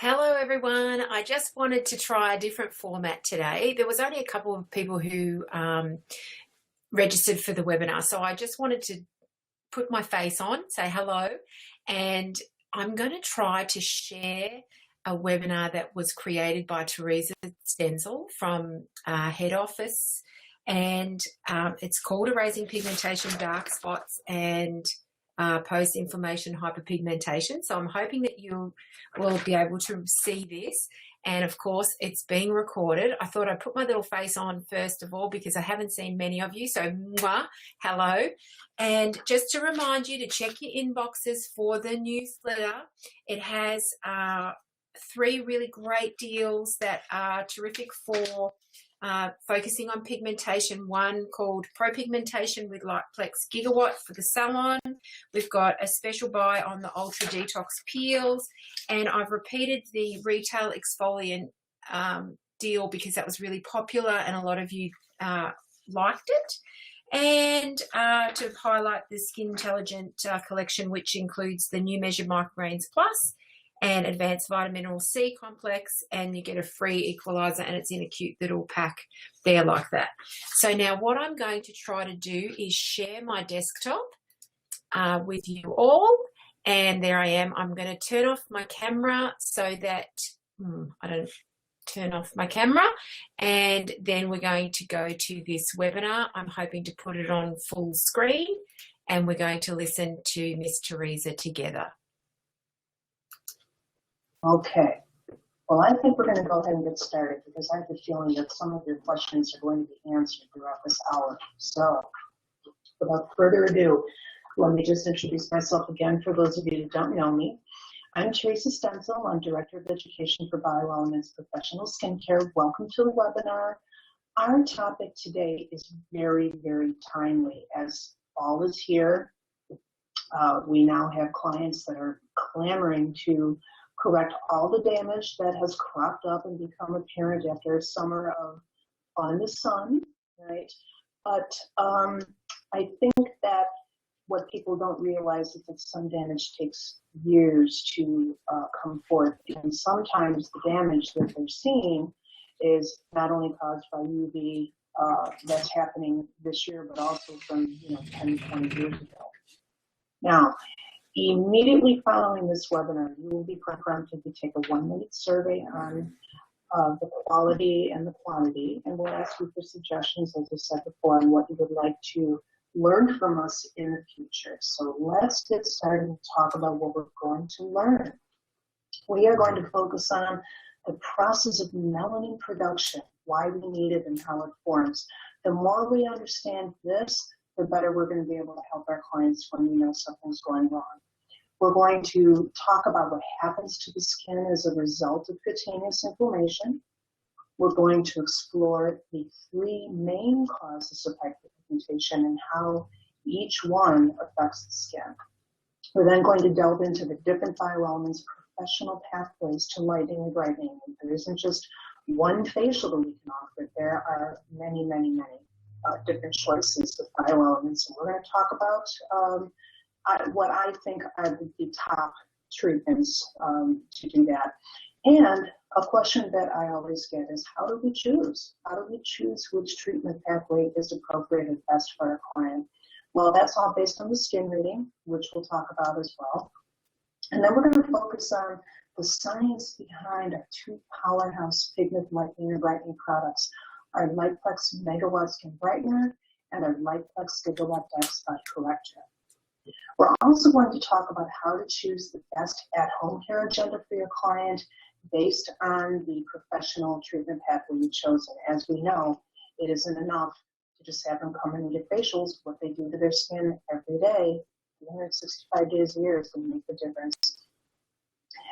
Hello, everyone. I just wanted to try a different format today. There was only a couple of people who registered for the webinar, so I just wanted to put my face on, say hello, and I'm going to try to share a webinar that was created by Teresa Stenzel from head office, and it's called Erasing Pigmentation, Dark Spots, and post-inflammation hyperpigmentation. So I'm hoping that you will be able to see this. And of course, it's being recorded. I thought I'd put my little face on first of all because I haven't seen many of you. So mwah, hello. And just to remind you to check your inboxes for the newsletter. It has 3 really great deals that are terrific for focusing on pigmentation. One called Pro Pigmentation with Lightplex Gigawatt for the salon. We've got a special buy on the Ultra Detox Peels, and I've repeated the retail exfoliant deal because that was really popular and a lot of you liked it. And to highlight the Skin Intelligent collection, which includes the new Measured Micrograins Plus and Advanced Vitamin C Complex, and you get a free equalizer, and it's in a cute little pack there like that. So now what I'm going to try to do is share my desktop with you all, and there I am. I'm going to turn off my camera so that I don't turn off my camera, and then we're going to go to this webinar. I'm hoping to put it on full screen, and we're going to listen to Miss Teresa together. Okay, well, I think we're going to go ahead and get started because I have a feeling that some of your questions are going to be answered throughout this hour. So, without further ado, let me just introduce myself again for those of you who don't know me. I'm Teresa Stenzel. I'm Director of Education for Bioelements Professional Skincare. Welcome to the webinar. Our topic today is very, very timely as fall is here. We now have clients that are clamoring to correct all the damage that has cropped up and become apparent after a summer of fun in the sun, right? But I think that what people don't realize is that sun damage takes years to come forth, and sometimes the damage that they're seeing is not only caused by UV that's happening this year, but also from 10, 20 years ago. Now, immediately following this webinar, you will be prompted to take a 1-minute survey on the quality and the quantity, and we'll ask you for suggestions, as I said before, on what you would like to learn from us in the future. So let's get started and talk about what we're going to learn. We are going to focus on the process of melanin production, why we need it and how it forms. The more we understand this, the better we're going to be able to help our clients when we know something's going wrong. We're going to talk about what happens to the skin as a result of cutaneous inflammation. We're going to explore the 3 main causes of hyperpigmentation and how each one affects the skin. We're then going to delve into the different bioelements, professional pathways to lighting and brightening. There isn't just one facial that we can offer. There are many, many, many different choices of bioelements, and we're going to talk about what I think are the top treatments to do that. And a question that I always get is, how do we choose? How do we choose which treatment pathway is appropriate and best for our client? Well, that's all based on the skin reading, which we'll talk about as well. And then we're going to focus on the science behind our 2 powerhouse pigment lightening and brightening products, our Lightplex Megawatt Skin Brightener and our Lightplex Gigawatt X Spot Corrector. We're also going to talk about how to choose the best at-home care agenda for your client based on the professional treatment pathway you've chosen. As we know, it isn't enough to just have them come in and get facials. What they do to their skin every day, 365 days a year, is going to make the difference.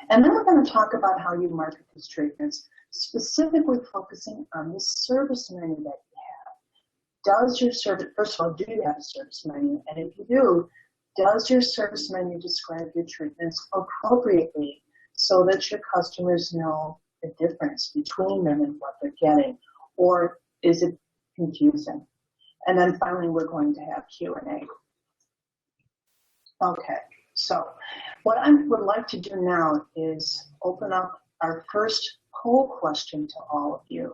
And then we're going to talk about how you market these treatments, specifically focusing on the service menu that you have. Does your service, first of all, do you have a service menu? And if you do, does your service menu describe your treatments appropriately so that your customers know the difference between them and what they're getting? Or is it confusing? And then finally, we're going to have Q&A. Okay, so what I would like to do now is open up our first poll question to all of you.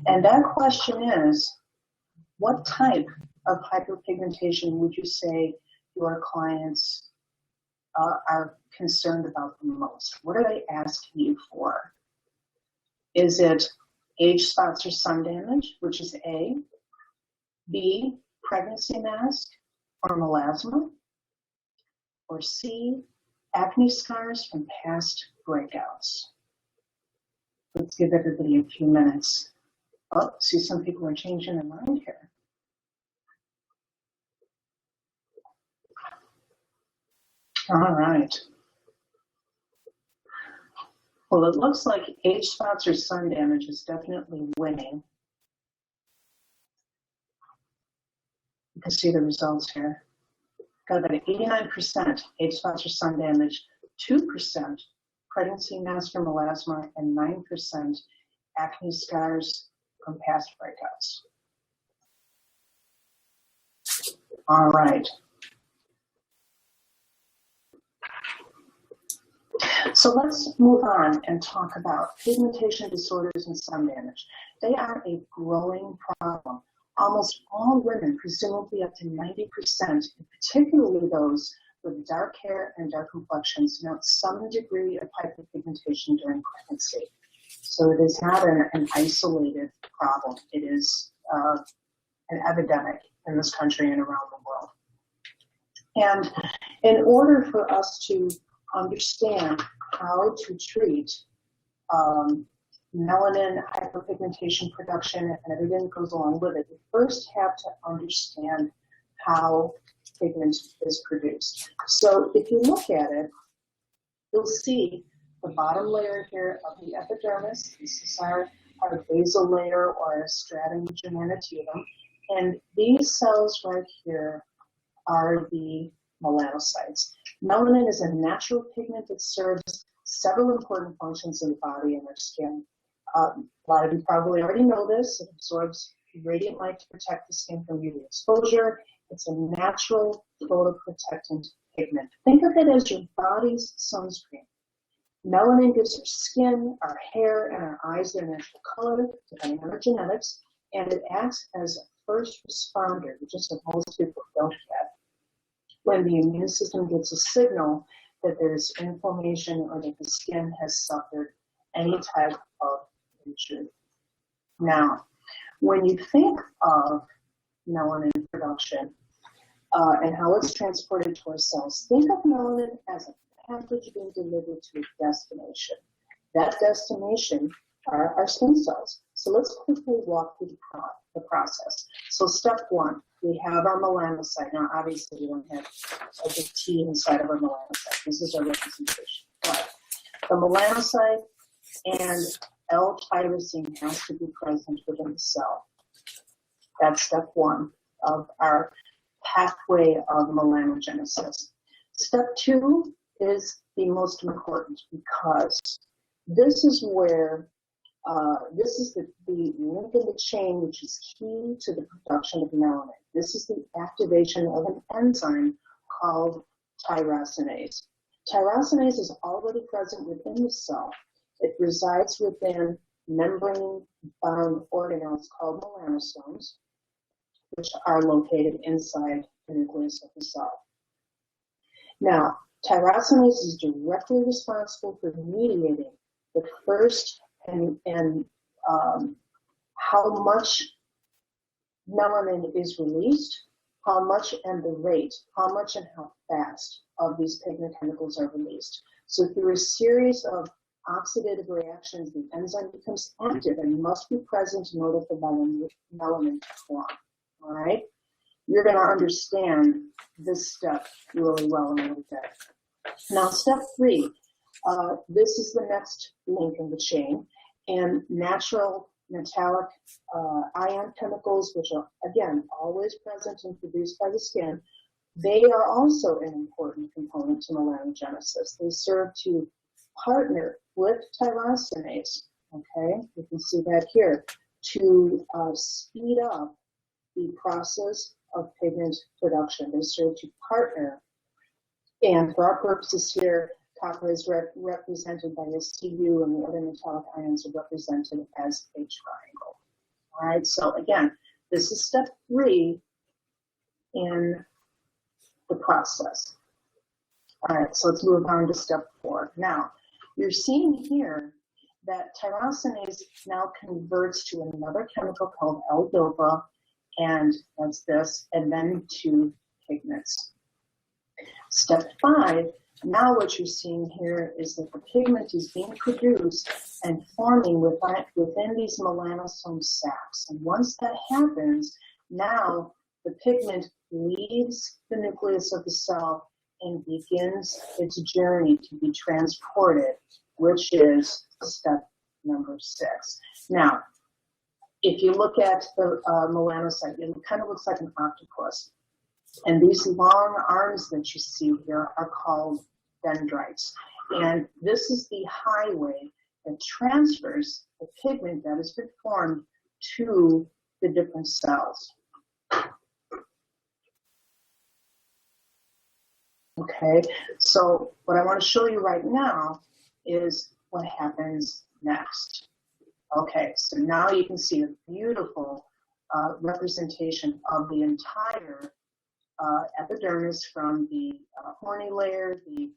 And that question is, what type of hyperpigmentation would you say your clients are concerned about the most? What are they asking you for? Is it age spots or sun damage, which is A, B, pregnancy mask or melasma, or C, acne scars from past breakouts? Let's give everybody a few minutes. Oh, see, some people are changing their mind here. All right. Well, it looks like age spots or sun damage is definitely winning. You can see the results here. Got about 89% age spots or sun damage, 2% pregnancy mask or melasma, and 9% acne scars from past breakouts. All right. So let's move on and talk about pigmentation disorders and sun damage. They are a growing problem. Almost all women, presumably up to 90%, particularly those with dark hair and dark complexions, note some degree of hyperpigmentation during pregnancy. So it is not an isolated problem. It is an epidemic in this country and around the world. And in order for us to understand how to treat melanin hyperpigmentation production and everything that goes along with it, we first have to understand how pigment is produced. So if you look at it, you'll see the bottom layer here of the epidermis. This is our basal layer, or our stratum germinativum. And these cells right here are the melanocytes. Melanin is a natural pigment that serves several important functions in the body and our skin. A lot of you probably already know this. It absorbs radiant light to protect the skin from UV exposure. It's a natural photoprotectant pigment. Think of it as your body's sunscreen. Melanin gives our skin, our hair, and our eyes their natural color, depending on our genetics, and it acts as a first responder, which is what most people don't get. When the immune system gets a signal that there's inflammation or that the skin has suffered any type of injury. Now, when you think of melanin production and how it's transported to our cells, think of melanin as a package being delivered to a destination. That destination are our skin cells. So let's quickly walk through the process. So step one, we have our melanocyte. Now, obviously, we don't have a big T inside of our melanocyte. This is our representation. But the melanocyte and L-tyrosine has to be present within the cell. That's step one of our pathway of melanogenesis. Step two is the most important, because this is where this is the link in the chain which is key to the production of melanin. This is the activation of an enzyme called tyrosinase. Tyrosinase is already present within the cell. It resides within membrane-bound organelles called melanosomes, which are located inside the nucleus of the cell. Now, tyrosinase is directly responsible for mediating the first and how much melanin is released, how much and the rate, how much and how fast of these pigment chemicals are released. So through a series of oxidative reactions, the enzyme becomes active and must be present in order for melanin to form. All right? You're going to understand this step really well in a little bit. Now, step three, this is the next link in the chain, and natural metallic ion chemicals, which are, again, always present and produced by the skin, they are also an important component to melanogenesis. They serve to partner with tyrosinase, okay? You can see that here, to speed up the process of pigment production. They serve to partner, and for our purposes here, Copper is represented by this Cu, and the other metallic ions are represented as H triangle. All right, so again, this is step 3 in the process. All right, so let's move on to step 4. Now, you're seeing here that tyrosinase now converts to another chemical called L-dopa, and that's this, and then to pigments. Step 5, now what you're seeing here is that the pigment is being produced and forming within these melanosome sacs. And once that happens, now the pigment leaves the nucleus of the cell and begins its journey to be transported, which is step number 6. Now, if you look at the melanocyte, it kind of looks like an octopus. And these long arms that you see here are called dendrites. And this is the highway that transfers the pigment that has been formed to the different cells. Okay, so what I want to show you right now is what happens next. Okay, so now you can see a beautiful representation of the entire epidermis from the horny layer, the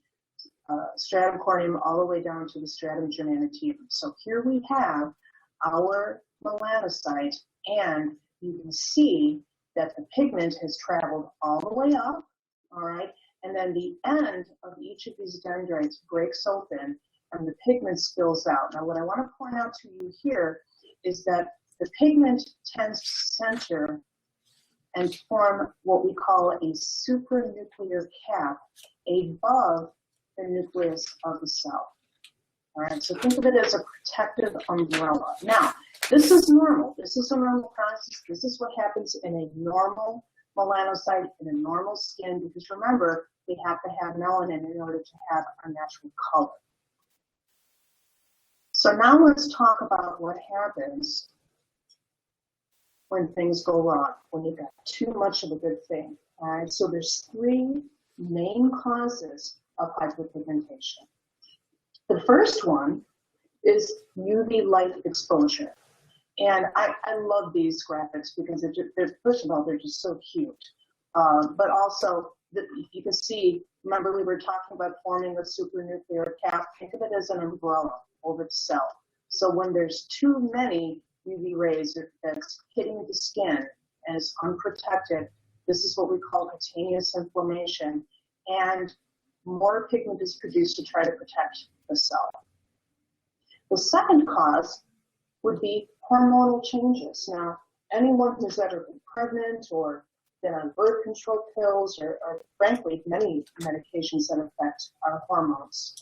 stratum corneum, all the way down to the stratum germinativum. So here we have our melanocyte, and you can see that the pigment has traveled all the way up, all right, and then the end of each of these dendrites breaks open and the pigment spills out. Now what I want to point out to you here is that the pigment tends to center and form what we call a supranuclear cap above the nucleus of the cell. All right, so think of it as a protective umbrella. Now, this is normal. This is a normal process. This is what happens in a normal melanocyte, in a normal skin, because remember, we have to have melanin in order to have our natural color. So now let's talk about what happens when things go wrong, when you've got too much of a good thing. All right, so there's 3 main causes of hyperpigmentation. The first one is UV light exposure. And I love these graphics because first of all, they're just so cute. But also, you can see, remember we were talking about forming a supranuclear cap. Think of it as an umbrella over the cell. So when there's too many UV rays that's hitting the skin and it's unprotected, this is what we call cutaneous inflammation. And more pigment is produced to try to protect the cell. The second cause would be hormonal changes. Now, anyone who's ever been pregnant or been on birth control pills or frankly, many medications that affect our hormones.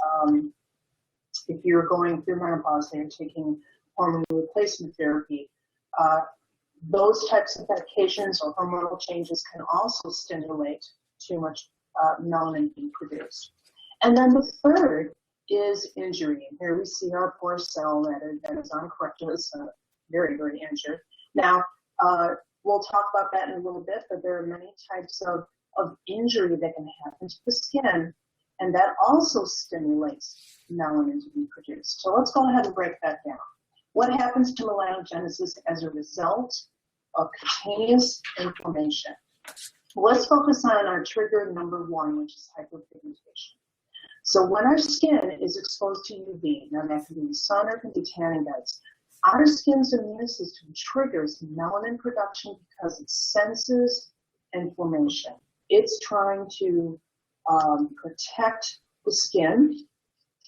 If you're going through menopause and you're taking hormone replacement therapy, those types of medications or hormonal changes can also stimulate too much melanin being produced. And then the third is injury. And here we see our poor cell that is uncorrected, very, very injured. Now, we'll talk about that in a little bit, but there are many types of injury that can happen to the skin, and that also stimulates melanin to be produced. So let's go ahead and break that down. What happens to melanogenesis as a result of cutaneous inflammation? Let's focus on our trigger number 1, which is hyperpigmentation. So when our skin is exposed to UV, now that can be the sun or it can be tanning beds, our skin's immune system triggers melanin production because it senses inflammation. It's trying to protect the skin.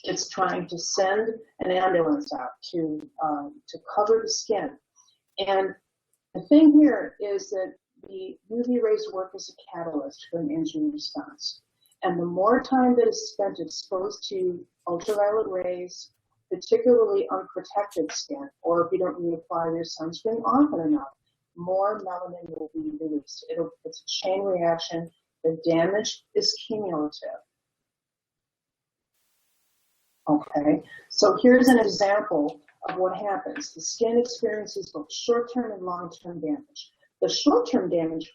It's trying to send an ambulance out to cover the skin. And the thing here is that the UV rays work as a catalyst for an injury response. And the more time that is spent exposed to ultraviolet rays, particularly unprotected skin, or if you don't reapply your sunscreen often enough, more melanin will be released. It's a chain reaction. The damage is cumulative. Okay, so here's an example of what happens. The skin experiences both short-term and long-term damage. The short-term damage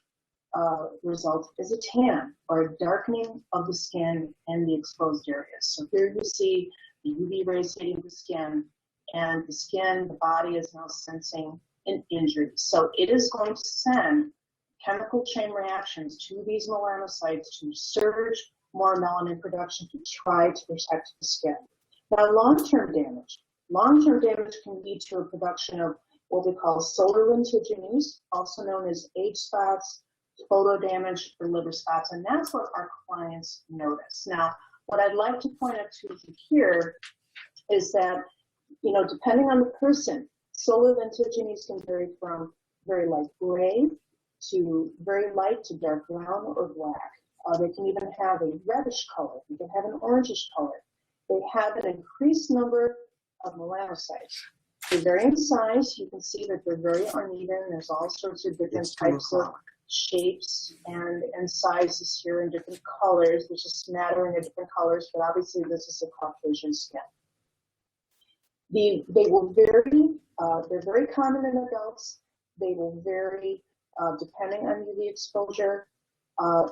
result is a tan or a darkening of the skin and the exposed areas. So here you see the UV rays hitting the skin, and the skin, the body is now sensing an injury. So it is going to send chemical chain reactions to these melanocytes to surge more melanin production to try to protect the skin. Now, long-term damage can lead to a production of what we call solar lentiginous, also known as age spots, photo damage, or liver spots, and that's what our clients notice. Now, what I'd like to point out to you here is that, you know, depending on the person, solar lentiginous can vary from very light gray to very light to dark brown or black. They can even have a reddish color. They can have an orangish color. They have an increased number of melanocytes. They vary in size. You can see that they're very uneven. There's all sorts of different types of shapes and sizes here in different colors. There's a smattering of different colors, but obviously this is a Caucasian skin. They will vary. They're very common in adults. They will vary depending on UV exposure.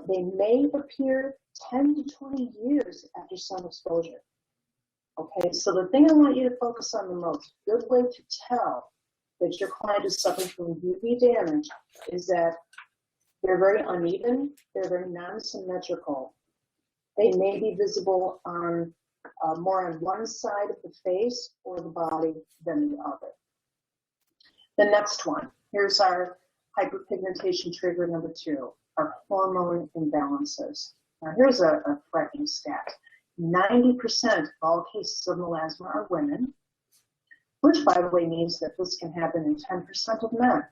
They may appear 10 to 20 years after sun exposure. Okay, so the thing I want you to focus on the most, good way to tell that your client is suffering from UV damage is that they're very uneven, they're very non-symmetrical. They may be visible on more on one side of the face or the body than the other. The next one, here's our hyperpigmentation trigger number 2, our hormone imbalances. Now here's a frightening stat. 90% of all cases of melasma are women, which by the way means that this can happen in 10% of men.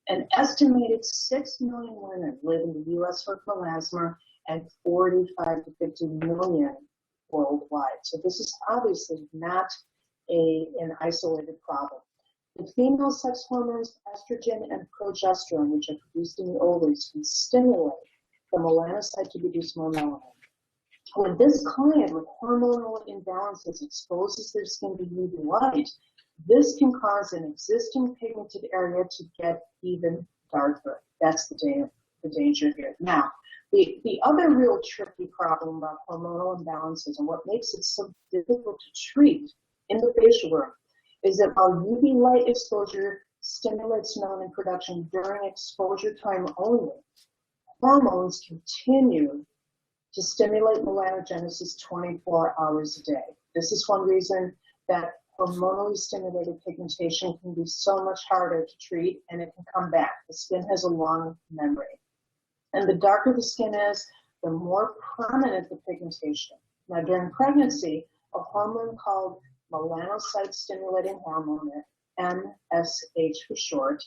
An estimated 6 million women live in the U.S. with melasma and 45 to 50 million worldwide. So this is obviously not an isolated problem. The female sex hormones, estrogen and progesterone, which are produced in the ovaries, can stimulate the melanocyte to produce more melanin. When this client with hormonal imbalances exposes their skin to UV light, this can cause an existing pigmented area to get even darker. That's the danger here. Now, the other real tricky problem about hormonal imbalances and what makes it so difficult to treat in the facial room is that while UV light exposure stimulates melanin production during exposure time only, hormones continue to stimulate melanogenesis 24 hours a day. This is one reason that hormonally stimulated pigmentation can be so much harder to treat, and it can come back. The skin has a long memory. And the darker the skin is, the more prominent the pigmentation. Now, during pregnancy, a hormone called melanocyte-stimulating hormone, MSH for short,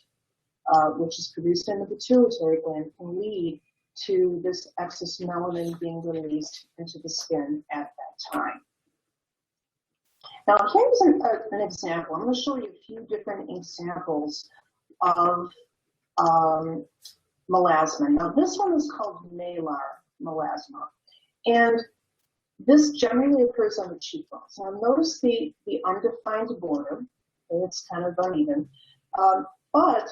which is produced in the pituitary gland, can lead to this excess melanin being released into the skin at that time. Now, here's an example. I'm going to show you a few different examples of melasma. Now, this one is called malar melasma, and this generally occurs on the cheekbones. Now, notice the undefined border, and it's kind of uneven, but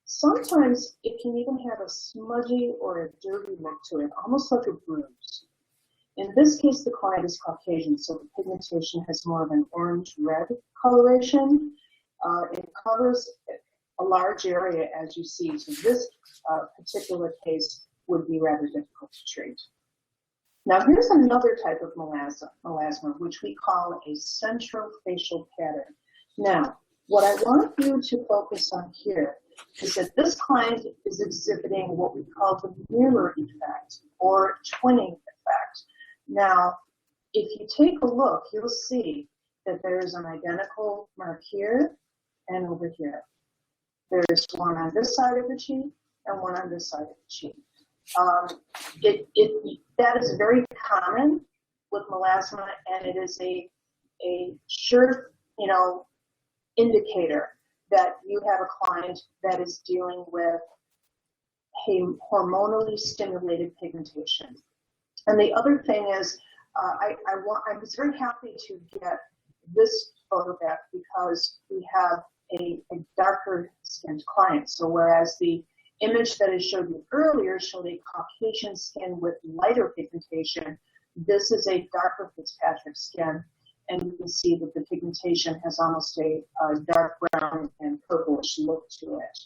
sometimes it can even have a smudgy or a dirty look to it, almost like a bruise. In this case, the client is Caucasian, so the pigmentation has more of an orange-red coloration. It covers a large area, as you see, so this particular case would be rather difficult to treat. Now, here's another type of melasma, which we call a central facial pattern. Now, what I want you to focus on here is that this client is exhibiting what we call the mirror effect or twinning effect. Now, if you take a look, you'll see that there's an identical mark here and over here. There's one on this side of the cheek and one on this side of the cheek. That is very common with melasma, and it is a sure, indicator that you have a client that is dealing with a hormonally stimulated pigmentation. And the other thing is, I was very happy to get this photograph because we have a darker skinned client. So whereas the image that I showed you earlier showed a Caucasian skin with lighter pigmentation. This is a darker Fitzpatrick skin, and you can see that the pigmentation has almost a dark brown and purplish look to it.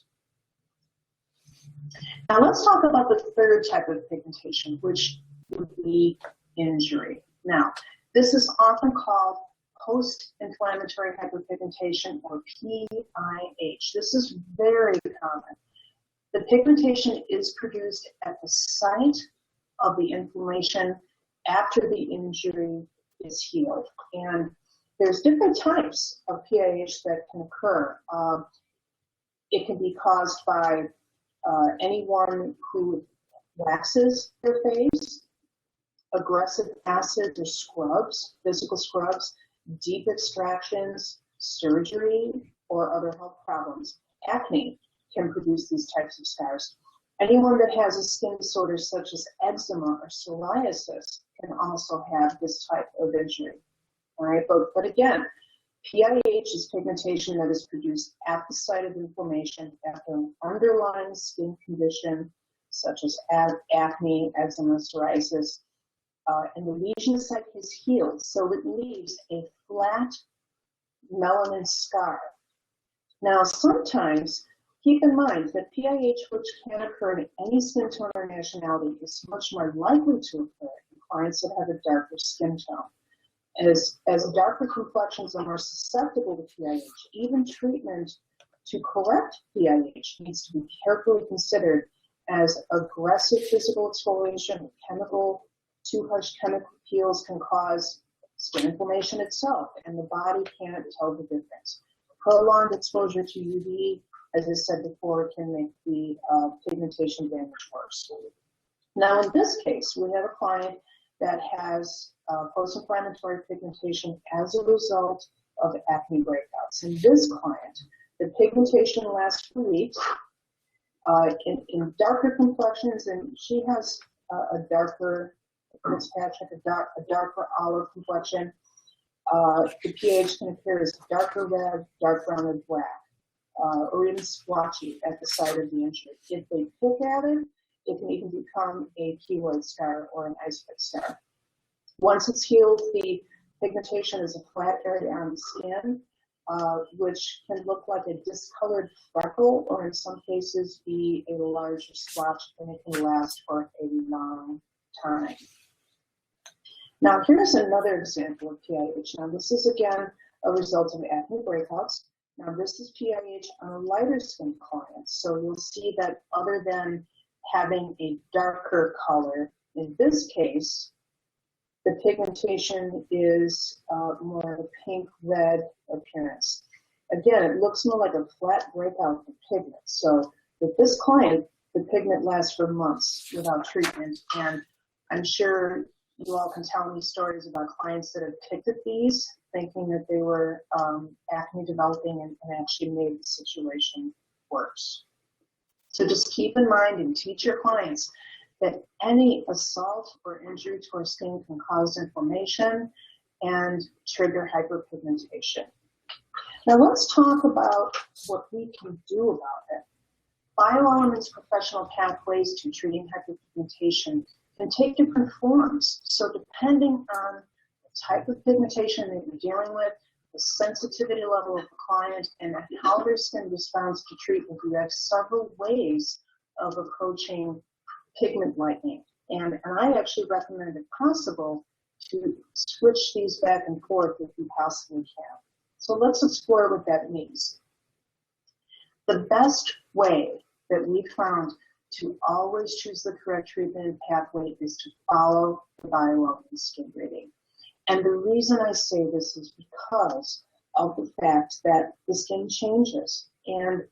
Now let's talk about the third type of pigmentation, which would be injury. Now, this is often called post-inflammatory hyperpigmentation, or PIH. This is very common. The pigmentation is produced at the site of the inflammation after the injury is healed. And there's different types of PIH that can occur. It can be caused by anyone who waxes their face, aggressive acids or scrubs, physical scrubs, deep extractions, surgery, or other health problems. Acne can produce these types of scars. Anyone that has a skin disorder such as eczema or psoriasis can also have this type of injury. All right, but again, PIH is pigmentation that is produced at the site of inflammation after an underlying skin condition such as acne, eczema, psoriasis, and the lesion site is healed, so it leaves a flat melanin scar. Now, sometimes keep in mind that PIH, which can occur in any skin tone or nationality, is much more likely to occur in clients that have a darker skin tone. As darker complexions are more susceptible to PIH, even treatment to correct PIH needs to be carefully considered, as aggressive physical exfoliation with too harsh chemical peels can cause skin inflammation itself, and the body can't tell the difference. Prolonged exposure to UV, as I said before, can make the pigmentation damage worse. Now, in this case, we have a client that has post-inflammatory pigmentation as a result of acne breakouts. In this client, the pigmentation lasts for weeks in darker complexions, and she has a darker Fitzpatrick, a darker olive complexion. The pH can appear as darker red, dark brown, or black, or even splotchy at the site of the injury. If they pick at it, it can even become a keloid scar or an ice pick scar. Once it's healed, the pigmentation is a flat area on the skin, which can look like a discolored freckle, or in some cases be a larger splotch, and it can last for a long time. Now, here's another example of PIH. Now, this is again a result of acne breakouts. Now, this is PIH on a lighter skin client. So you'll see that other than having a darker color, in this case, the pigmentation is more of a pink-red appearance. Again, it looks more like a flat breakout of pigment. So with this client, the pigment lasts for months without treatment, and I'm sure you all can tell me stories about clients that have picked at these, thinking that they were acne developing, and actually made the situation worse. So just keep in mind and teach your clients that any assault or injury to our skin can cause inflammation and trigger hyperpigmentation. Now let's talk about what we can do about it. BioElement's professional pathways to treating hyperpigmentation can take different forms. So depending on the type of pigmentation that you're dealing with, the sensitivity level of the client, and how their skin responds to treatment, we have several ways of approaching pigment lightening. And I actually recommend, if possible, to switch these back and forth if you possibly can. So let's explore what that means. The best way that we found to always choose the correct treatment pathway is to follow the BioElement skin reading. And the reason I say this is because of the fact that the skin changes. And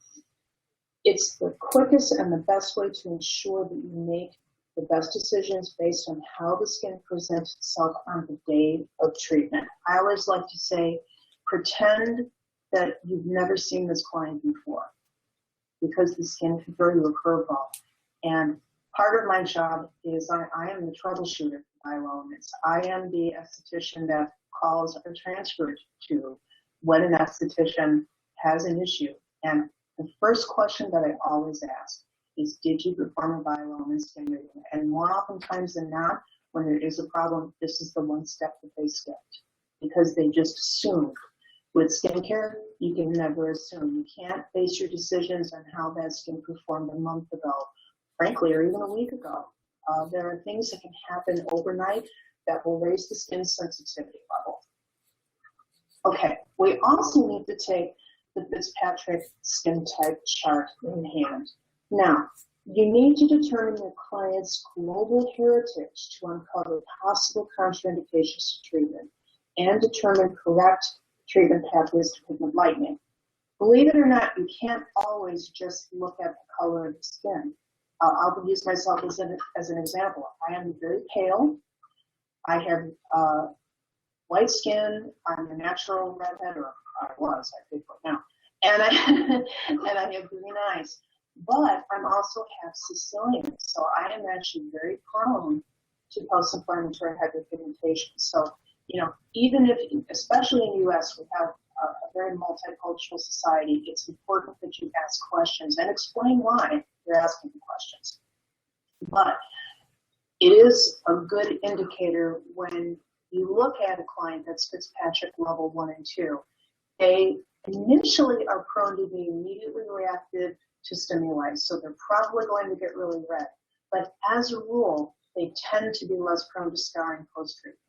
it's the quickest and the best way to ensure that you make the best decisions based on how the skin presents itself on the day of treatment. I always like to say, pretend that you've never seen this client before, because the skin can throw you a curveball. And part of my job is I am the troubleshooter for BioElements. I am the esthetician that calls or transfers to when an esthetician has an issue. And the first question that I always ask is, did you perform a biological skin reading? And more oftentimes than not, when there is a problem, this is the one step that they skipped because they just assumed. With skincare, you can never assume. You can't base your decisions on how that skin performed a month ago, frankly, or even a week ago. There are things that can happen overnight that will raise the skin sensitivity level. Okay, we also need to take the Fitzpatrick skin type chart in hand. Now, you need to determine your client's global heritage to uncover possible contraindications to treatment and determine correct treatment pathways to pigment lightening. Believe it or not, you can't always just look at the color of the skin. I'll use myself as an example. I am very pale. I have white skin. I'm a natural redhead, or I was, I think right now. And I have green eyes. But I'm also half Sicilian, so I am actually very prone to post-inflammatory hyperpigmentation. So, you know, even if, especially in the U.S., we have a very multicultural society, it's important that you ask questions and explain why you're asking the questions. But it is a good indicator when you look at a client that's Fitzpatrick level 1 and 2. They initially are prone to be immediately reactive to stimuli, so they're probably going to get really red. But as a rule, they tend to be less prone to scarring post-treatment.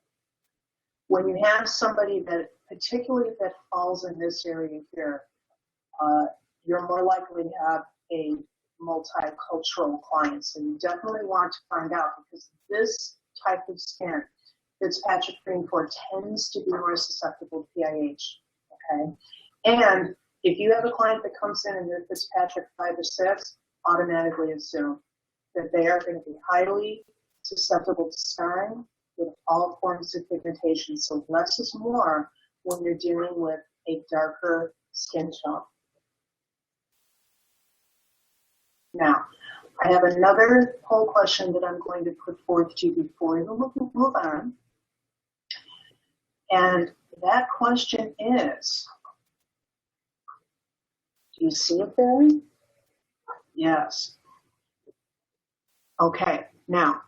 When you have somebody that, particularly that falls in this area here, you're more likely to have a multicultural client. So you definitely want to find out, because this type of skin, Fitzpatrick green 4, tends to be more susceptible to PIH. Okay, and if you have a client that comes in and they're Fitzpatrick 5 or 6, automatically assume that they are going to be highly susceptible to scarring with all forms of pigmentation. So less is more when you're dealing with a darker skin tone. Now, I have another poll question that I'm going to put forth to you before we move on. And that question is, do you see it there? Yes. Okay, now,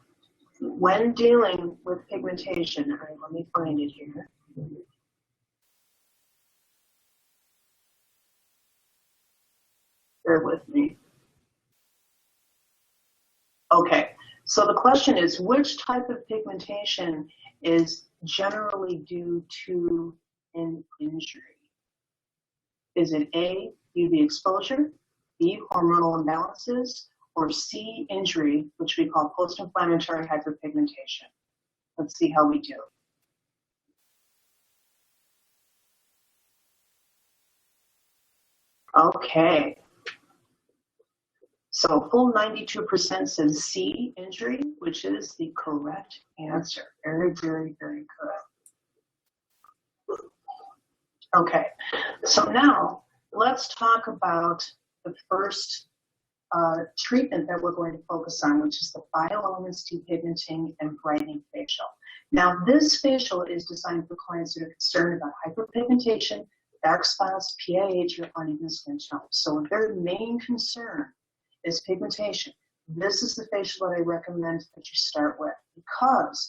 when dealing with pigmentation, all right, let me find it here. Bear with me. Okay, so the question is, which type of pigmentation is generally due to an injury? Is it A, UV exposure, B, hormonal imbalances, or C, injury, which we call post-inflammatory hyperpigmentation? Let's see how we do. Okay. So a full 92% says C, injury, which is the correct answer. Very, very, very good. Okay, so now let's talk about the first treatment that we're going to focus on, which is the bioelements depigmenting and brightening facial. Now, this facial is designed for clients that are concerned about hyperpigmentation, dark spots, PIH, or uneven skin tone. So a very main concern is pigmentation. This is the facial that I recommend that you start with, because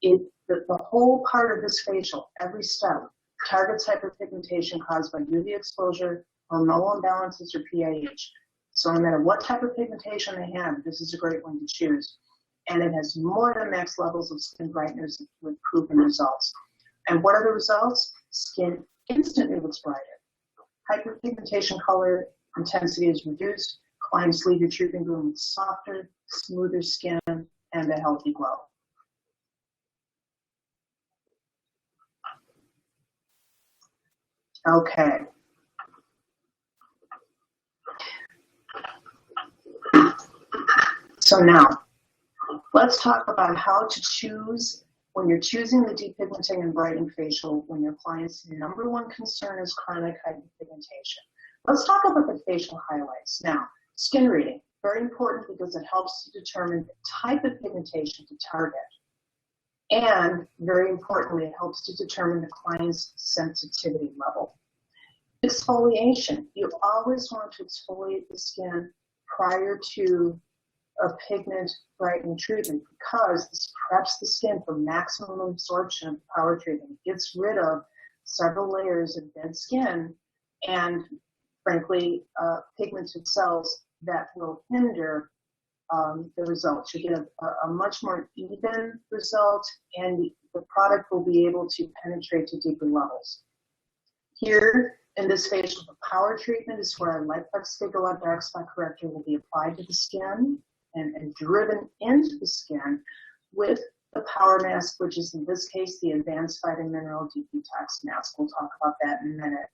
the whole part of this facial, every step, targets hyperpigmentation caused by UV exposure, hormonal imbalances, or PIH. So no matter what type of pigmentation they have, this is a great one to choose. And it has more than max levels of skin brighteners with proven results. And what are the results? Skin instantly looks brighter. Hyperpigmentation color intensity is reduced. Clients leave your treatment room with softer, smoother skin and a healthy glow. Okay. So now, let's talk about how to choose when you're choosing the depigmenting and brightening facial when your client's number one concern is chronic hyperpigmentation. Let's talk about the facial highlights. Now, skin reading, very important because it helps to determine the type of pigmentation to target. And very importantly, it helps to determine the client's sensitivity level. Exfoliation, you always want to exfoliate the skin prior to a pigment brightening treatment because this preps the skin for maximum absorption of power treatment. It gets rid of several layers of dead skin and, frankly, pigmented cells that will hinder the results. You get a much more even result, and the product will be able to penetrate to deeper levels. Here in this facial, the power treatment is where our Lightflex Gigawatt Dark Spot Corrector will be applied to the skin and driven into the skin with the power mask, which is in this case the Advanced Vitamin Mineral Deep Detox Mask. We'll talk about that in a minute.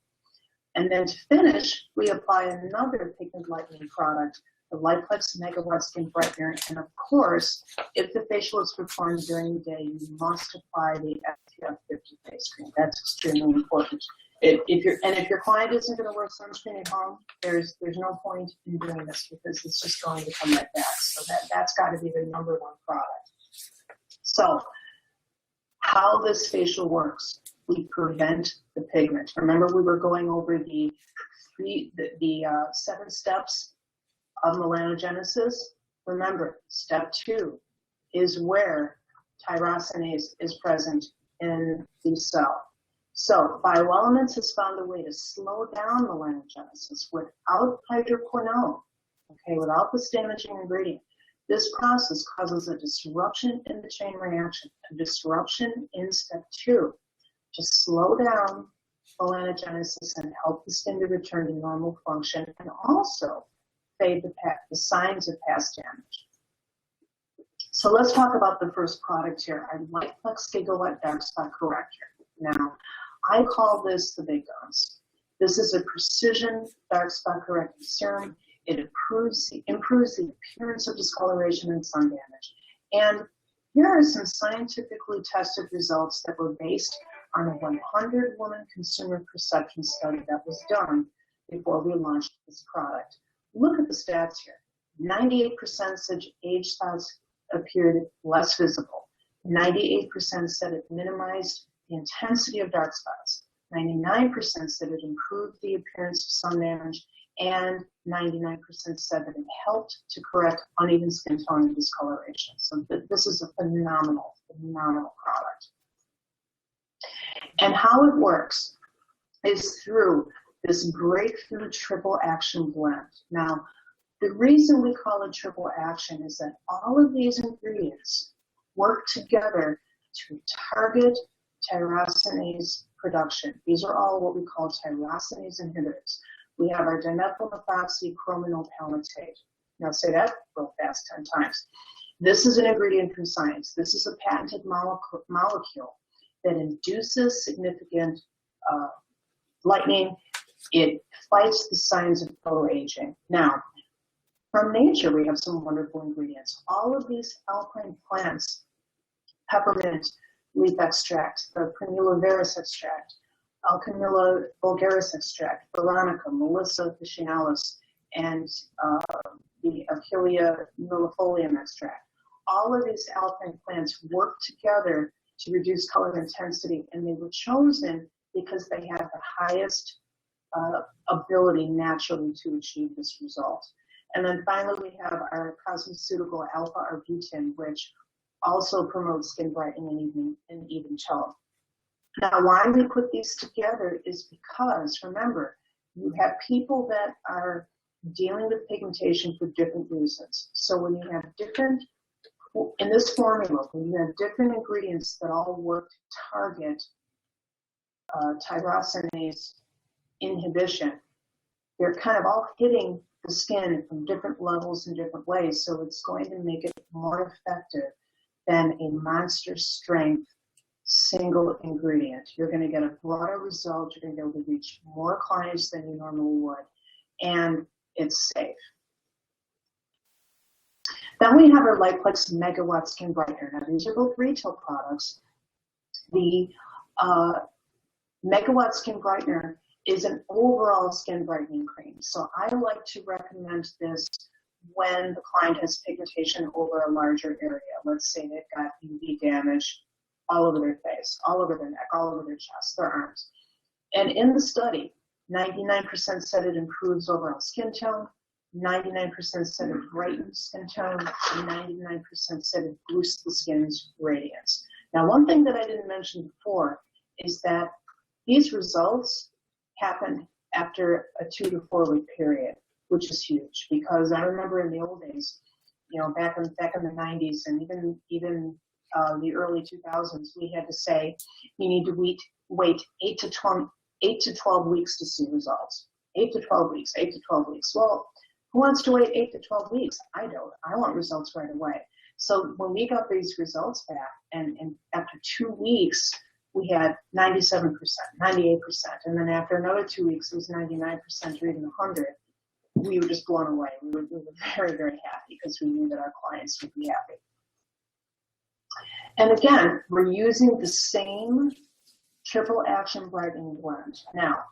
And then to finish, we apply another pigment lightening product, the Lightflex Megawatt Skin Brightener. And of course, if the facial is performed during the day, you must apply the SPF 50 face cream. That's extremely important. If your client isn't going to wear sunscreen at home, there's no point in doing this because it's just going to come right back. So that's got to be the number one product. So how this facial works, we prevent the pigment. Remember, we were going over the 7 steps of melanogenesis. Remember, step 2 is where tyrosinase is present in the cell. So BioElements has found a way to slow down melanogenesis without hydroquinone, okay, without this damaging ingredient. This process causes a disruption in the chain reaction, a disruption in step 2 to slow down melanogenesis and help the skin to return to normal function and also fade the signs of past damage. So let's talk about the first product here, our Lightflex Gigawatt Dark Spot Corrector. Now, I call this the big guns. This is a precision dark spot correcting serum. It improves the appearance of discoloration and sun damage. And here are some scientifically tested results that were based on a 100-woman consumer perception study that was done before we launched this product. Look at the stats here. 98% said age spots appeared less visible. 98% said it minimized the intensity of dark spots. 99% said it improved the appearance of sun damage, and 99% said that it helped to correct uneven skin tone and discoloration. So this is a phenomenal product. And how it works is through this breakthrough triple action blend. Now, the reason we call it triple action is that all of these ingredients work together to target tyrosinase production. These are all what we call tyrosinase inhibitors. We have our dimethylmethoxychromonyl palmitate. Now say that real fast 10 times. This is an ingredient from science. This is a patented molecule that induces significant lightening. It fights the signs of photoaging. Now, from nature, we have some wonderful ingredients. All of these alpine plants, peppermint leaf extract, the Primula veris extract, Alchemilla vulgaris extract, Veronica, Melissa officinalis, and the Achillea millefolium extract. All of these alpine plants work together to reduce color intensity, and they were chosen because they have the highest ability naturally to achieve this result. And then finally, we have our cosmeceutical alpha-arbutin, which also promotes skin brightening and even tone. Now, why we put these together is because, remember, you have people that are dealing with pigmentation for different reasons. So when you have different, in this formula, when you have different ingredients that all work to target tyrosinase inhibition, they're kind of all hitting the skin from different levels in different ways. So it's going to make it more effective than a monster strength single ingredient. You're going to get a broader result. You're going to be able to reach more clients than you normally would. And it's safe. Then we have our Lightflex Megawatt Skin Brightener. Now, these are both retail products. The Megawatt Skin Brightener is an overall skin brightening cream. So I like to recommend this when the client has pigmentation over a larger area. Let's say they've got UV damage all over their face, all over their neck, all over their chest, their arms. And in the study, 99% said it improves overall skin tone, 99% said it brightened skin tone, and 99% said it boosted the skin's radiance. Now, one thing that I didn't mention before is that these results happened after a 2 to 4 week period, which is huge, because I remember in the old days, back in the 90s and even the early 2000s, we had to say you need to wait 8 to 12 weeks to see results. 8 to 12 weeks, 8 to 12 weeks. Well, who wants to wait 8 to 12 weeks? I don't. I want results right away. So when we got these results back, and after 2 weeks, we had 97%, 98%, and then after another 2 weeks, it was 99% or even 100. We were just blown away. We were very, very happy because we knew that our clients would be happy. And again, we're using the same triple action brightening blend. Now,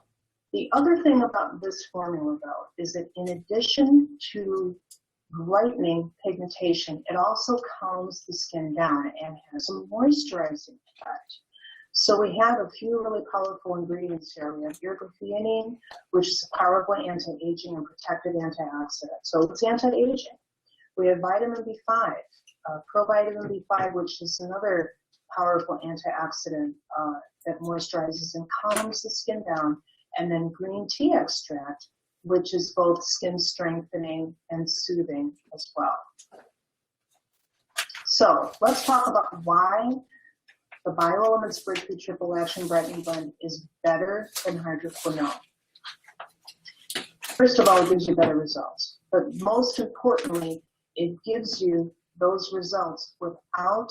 the other thing about this formula, though, is that in addition to brightening pigmentation, it also calms the skin down and has a moisturizing effect. So we have a few really powerful ingredients here. We have ergothioneine, which is a powerful anti-aging and protective antioxidant. So it's anti-aging. We have vitamin B5, provitamin B5, which is another powerful antioxidant that moisturizes and calms the skin down. And then green tea extract, which is both skin strengthening and soothing as well. So let's talk about why the BioElements Breakthrough Triple Action Brightening Blend is better than hydroquinone. First of all, it gives you better results. But most importantly, it gives you those results without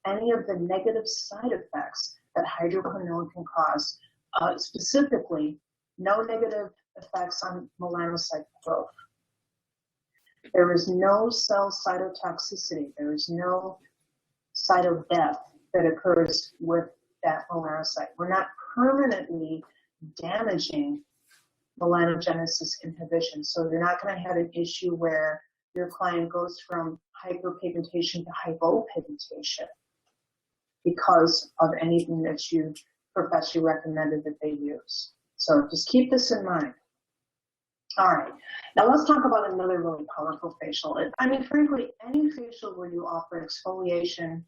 any of the negative side effects that hydroquinone can cause. Specifically, no negative effects on melanocyte growth. There is no cell cytotoxicity. There is no cytodeath that occurs with that melanocyte. We're not permanently damaging melanogenesis inhibition. So you're not going to have an issue where your client goes from hyperpigmentation to hypopigmentation because of anything that you professionally recommended that they use. So just keep this in mind. All right, now let's talk about another really powerful facial. I mean, frankly, any facial where you offer exfoliation,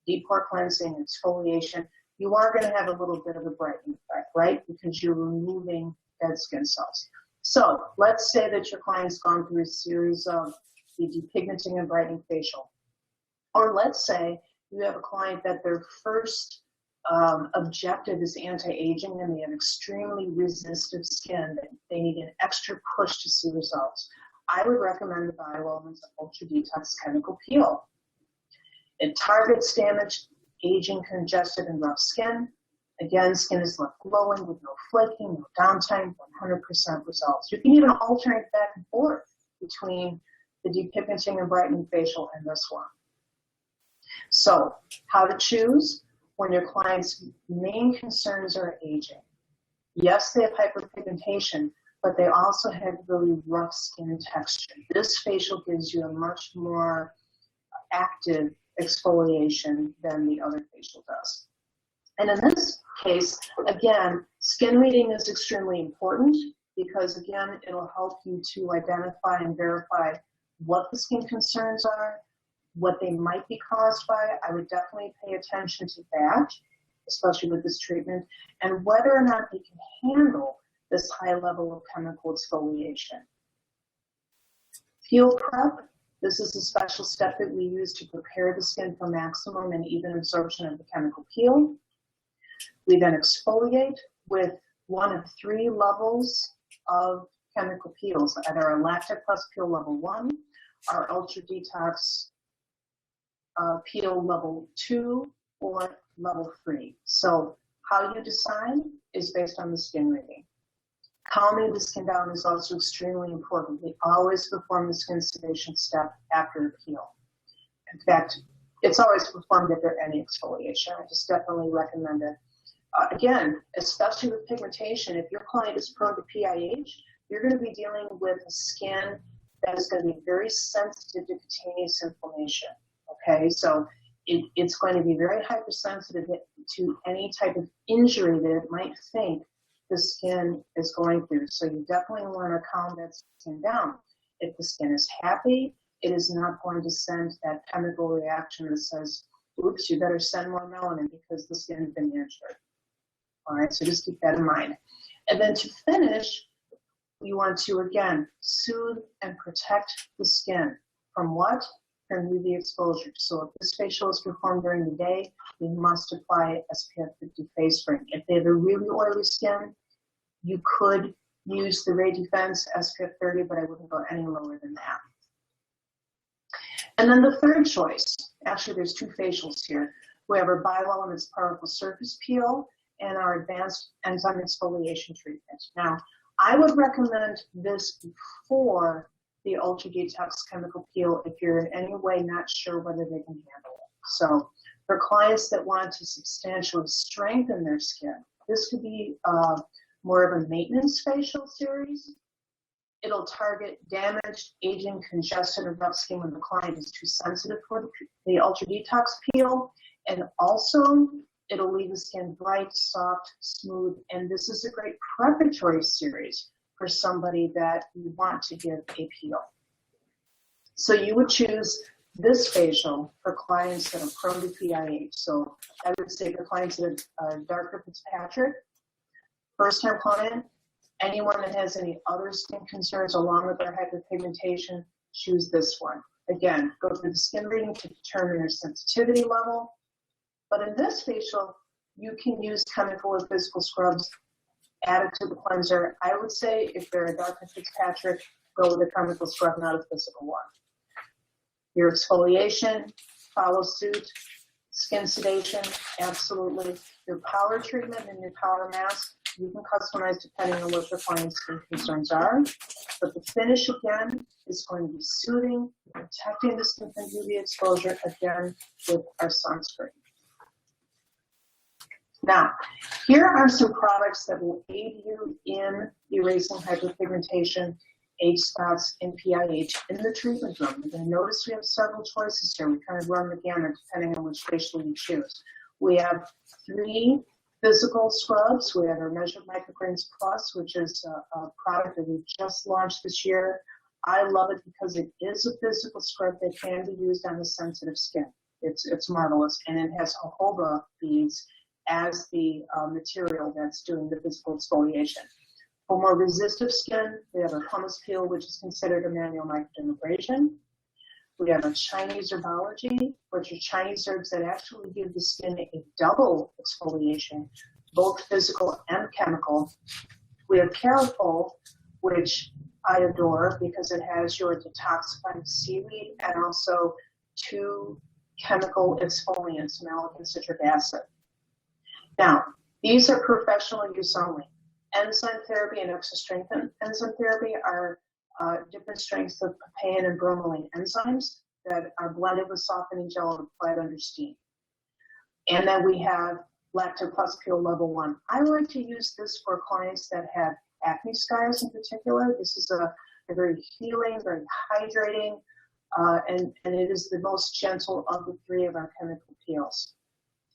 deep pore cleansing, exfoliation, you are going to have a little bit of a brightening effect, right? Because you're removing dead skin cells. So let's say that your client's gone through a series of the depigmenting and brightening facial. Or let's say you have a client that their first objective is anti-aging and they have extremely resistive skin. They need an extra push to see results. I would recommend the BioElements Ultra Detox Chemical Peel. It targets damaged, aging, congested, and rough skin. Again, skin is left glowing with no flaking, no downtime, 100% results. You can even alternate back and forth between the depigmenting and brightening facial and this one. So, how to choose when your client's main concerns are aging. Yes, they have hyperpigmentation, but they also have really rough skin texture. This facial gives you a much more active exfoliation than the other facial does. And in this case, again, skin reading is extremely important because, again, it'll help you to identify and verify what the skin concerns are, what they might be caused by. I would definitely pay attention to that, especially with this treatment, and whether or not they can handle this high level of chemical exfoliation. Peel prep. This is a special step that we use to prepare the skin for maximum and even absorption of the chemical peel. We then exfoliate with one of 3 levels of chemical peels, either our Lactic Plus Peel Level 1, our Ultra Detox Peel Level 2, or Level 3. So how you decide is based on the skin reading. Calming the skin down is also extremely important. We always perform the skin sedation step after a peel. In fact, it's always performed after any exfoliation. I just definitely recommend it. Again, especially with pigmentation, if your client is prone to PIH, you're going to be dealing with a skin that is going to be very sensitive to cutaneous inflammation. Okay, so it's going to be very hypersensitive to any type of injury that it might think the skin is going through. So you definitely want to calm that skin down. If the skin is happy, it is not going to send that chemical reaction that says, oops, you better send more melanin because the skin has been injured. All right, so just keep that in mind. And then to finish, you want to, again, soothe and protect the skin. From what? From UV exposure. So if this facial is performed during the day, you must apply SPF 50 face cream. If they have a really oily skin, you could use the Ray Defense SPF 30, but I wouldn't go any lower than that. And then the third choice, actually there's two facials here. We have our Bioelements Powerful Surface Peel and our Advanced Enzyme Exfoliation Treatment. Now, I would recommend this before the Ultra Detox Chemical Peel if you're in any way not sure whether they can handle it. So for clients that want to substantially strengthen their skin, this could be more of a maintenance facial series. It'll target damaged, aging, congested, or rough skin when the client is too sensitive for the Ultra Detox Peel. And also, it'll leave the skin bright, soft, smooth, and this is a great preparatory series for somebody that you want to give a peel. So you would choose this facial for clients that are prone to PIH. So I would say for clients that are darker Fitzpatrick, first-time client, anyone that has any other skin concerns along with their hyperpigmentation, choose this one. Again, go through the skin reading to determine your sensitivity level. But in this facial, you can use chemical or physical scrubs added to the cleanser. I would say if they're a darker Fitzpatrick, go with a chemical scrub, not a physical one. Your exfoliation, follow suit. Skin sedation, absolutely. Your power treatment and your power mask, you can customize depending on what your client's skin concerns are. But the finish, again, is going to be soothing, protecting the skin from UV exposure, again, with our sunscreen. Now, here are some products that will aid you in erasing hyperpigmentation, age spots, and PIH in the treatment room. You're going to notice we have several choices here. We kind of run the gamut depending on which facial you choose. We have 3 physical scrubs. We have our Measured Microgreens Plus, which is a product that we just launched this year. I love it because it is a physical scrub that can be used on the sensitive skin. It's marvelous, and it has jojoba beads as the material that's doing the physical exfoliation. For more resistive skin, we have a hummus peel, which is considered a manual microdermabrasion. We have a Chinese herbology, which are Chinese herbs that actually give the skin a double exfoliation, both physical and chemical. We have Carafol, which I adore because it has your detoxifying seaweed and also 2 chemical exfoliants, malic and citric acid. Now, these are professional use only. Enzyme therapy and extra strength enzyme therapy are different strengths of papain and bromelain enzymes that are blended with softening gel and applied under steam. And then we have Lacto Plus Peel Level 1. I like to use this for clients that have acne scars in particular. This is a very healing, very hydrating, and it is the most gentle of the 3 of our chemical peels.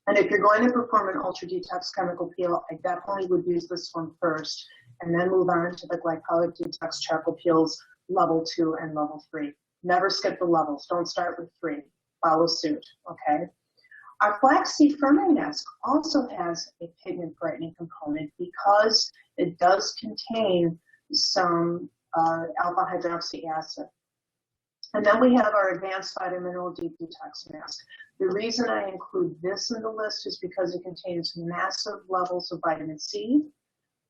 And if you're going to perform an Ultra Detox Chemical Peel, I definitely would use this one first and then move on to the Glycolic Detox Charcoal Peels Level 2 and Level 3. Never skip the levels. Don't start with 3. Follow suit, okay? Our Flaxseed Firming Mask also has a pigment brightening component because it does contain some alpha hydroxy acid. And then we have our Advanced Vitamin Deep Detox Mask. The reason I include this in the list is because it contains massive levels of vitamin C,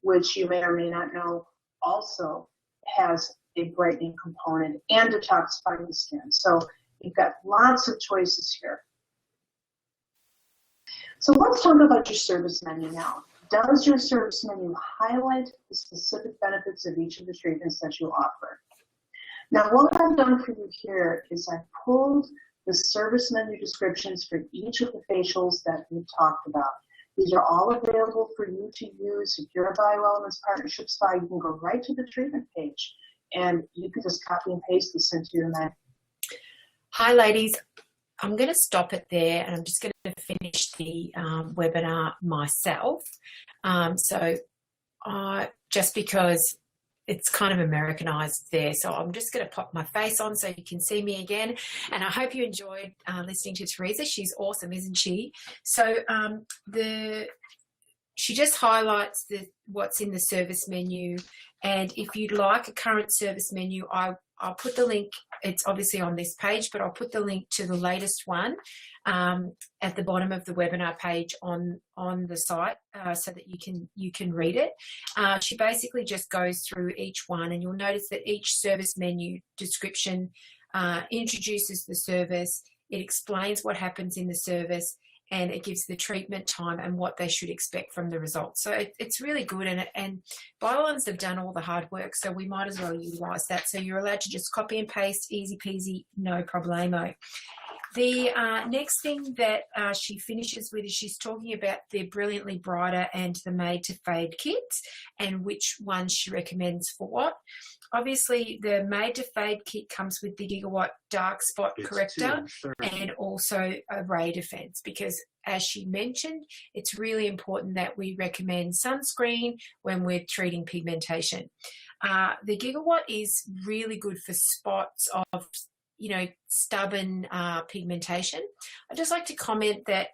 which you may or may not know also has a brightening component and detoxifying the skin. So you've got lots of choices here. So let's talk about your service menu now. Does your service menu highlight the specific benefits of each of the treatments that you offer? Now, what I've done for you here is I've pulled the service menu descriptions for each of the facials that we've talked about. These are all available for you to use. If you're a Bioelements Partnership Spa, you can go right to the treatment page and you can just copy and paste this into your menu. Hi, ladies. I'm going to stop it there and I'm just going to finish the webinar myself. Just because it's kind of Americanized there. So I'm just going to pop my face on so you can see me again. And I hope you enjoyed listening to Teresa. She's awesome, isn't she? So she just highlights what's in the service menu. And if you'd like a current service menu, I'll put the link. It's obviously on this page, but I'll put the link to the latest one at the bottom of the webinar page on the site so that you can read it. She basically just goes through each one, and you'll notice that each service menu description introduces the service. It explains what happens in the service, and it gives the treatment time and what they should expect from the results. So it's really good, and Biolons have done all the hard work, so we might as well utilise that. So you're allowed to just copy and paste, easy peasy, no problemo. The next thing that she finishes with is she's talking about the Brilliantly Brighter and the Made to Fade kits and which ones she recommends for what. Obviously, the Made to Fade kit comes with the Gigawatt Dark Spot Corrector and also a ray defense, because as she mentioned, it's really important that we recommend sunscreen when we're treating pigmentation. The Gigawatt is really good for spots of stubborn pigmentation. I'd just like to comment that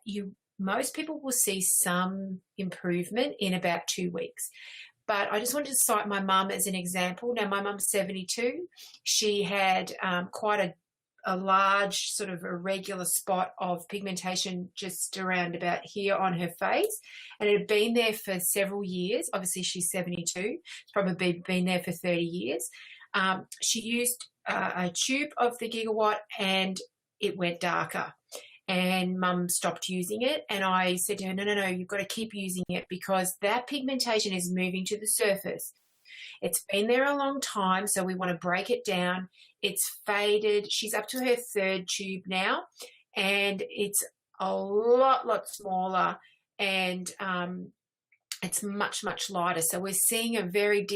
most people will see some improvement in about 2 weeks. But I just wanted to cite my mum as an example. Now, my mum's 72. She had quite a large sort of irregular spot of pigmentation just around about here on her face. And it had been there for several years. Obviously, she's 72. It's probably been there for 30 years. She used a tube of the Gigawatt and it went darker. And Mum stopped using it, and I said to her, no, you've got to keep using it because that pigmentation is moving to the surface. It's been there a long time, so we want to break it down. It's faded. She's up to her 3rd tube now, and it's a lot smaller, and it's much lighter. So we're seeing a very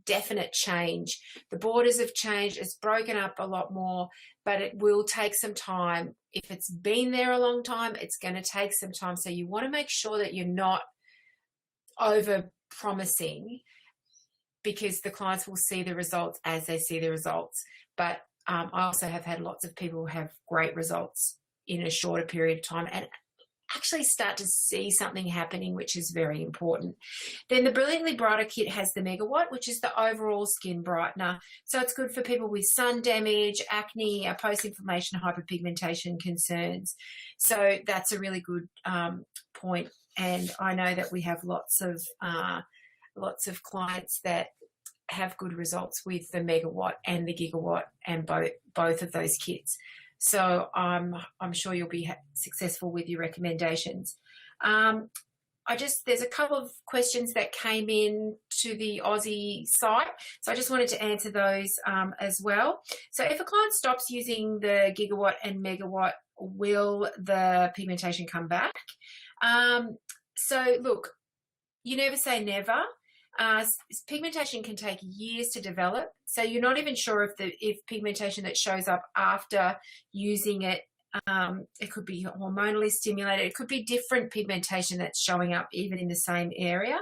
definite change. The borders have changed. It's broken up a lot more, but it will take some time. If it's been there a long time, it's going to take some time. So you want to make sure that you're not over promising, because the clients will see the results as they see the results. But I also have had lots of people who have great results in a shorter period of time and actually start to see something happening, which is very important. Then the Brilliantly Brighter kit has the Megawatt, which is the overall skin brightener. So it's good for people with sun damage, acne, post-inflammation, hyperpigmentation concerns. So that's a really good point. And I know that we have lots of clients that have good results with the Megawatt and the Gigawatt and both of those kits. So I'm sure you'll be successful with your recommendations. There's a couple of questions that came in to the Aussie site, so I just wanted to answer those as well. So if a client stops using the Gigawatt and Megawatt, will the pigmentation come back? So look, you never say never. Pigmentation can take years to develop, so you're not even sure if pigmentation that shows up after using it, it could be hormonally stimulated, it could be different pigmentation that's showing up even in the same area.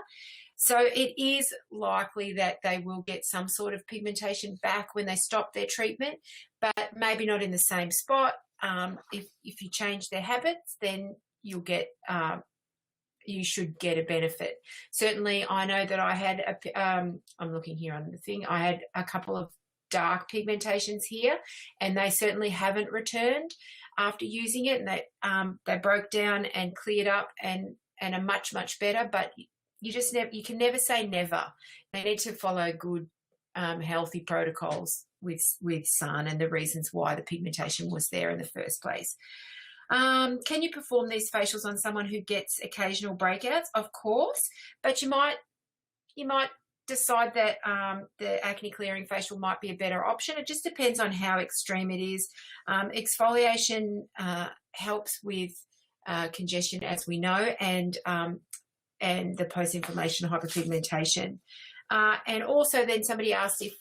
So it is likely that they will get some sort of pigmentation back when they stop their treatment, but maybe not in the same spot. If you change their habits, then you'll get you should get a benefit. Certainly, I know that I had I'm looking here on the thing. I had a couple of dark pigmentations here, and they certainly haven't returned after using it. And they broke down and cleared up and are much better. But you can never say never. They need to follow good, healthy protocols with sun and the reasons why the pigmentation was there in the first place. Can you perform these facials on someone who gets occasional breakouts? Of course, but you might decide that the acne clearing facial might be a better option. It just depends on how extreme it is. Exfoliation helps with congestion, as we know, and the post-inflammation hyperpigmentation. And also then somebody asked if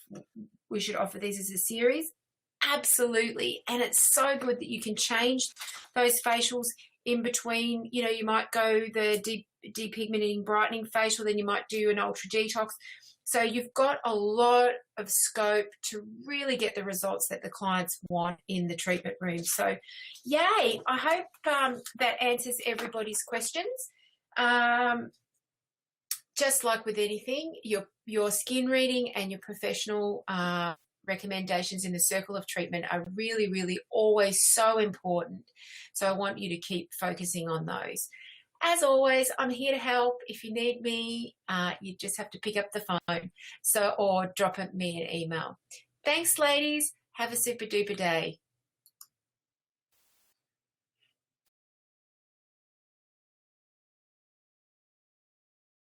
we should offer these as a series. Absolutely. And it's so good that you can change those facials in between. You know, you might go the depigmenting brightening facial, then you might do an ultra detox. So you've got a lot of scope to really get the results that the clients want in the treatment room. So yay, I hope that answers everybody's questions. Just like with anything, your skin reading and your professional recommendations in the circle of treatment are really, really always so important. So I want you to keep focusing on those. As always, I'm here to help. If you need me, you just have to pick up the phone or drop me an email. Thanks, ladies. Have a super duper day.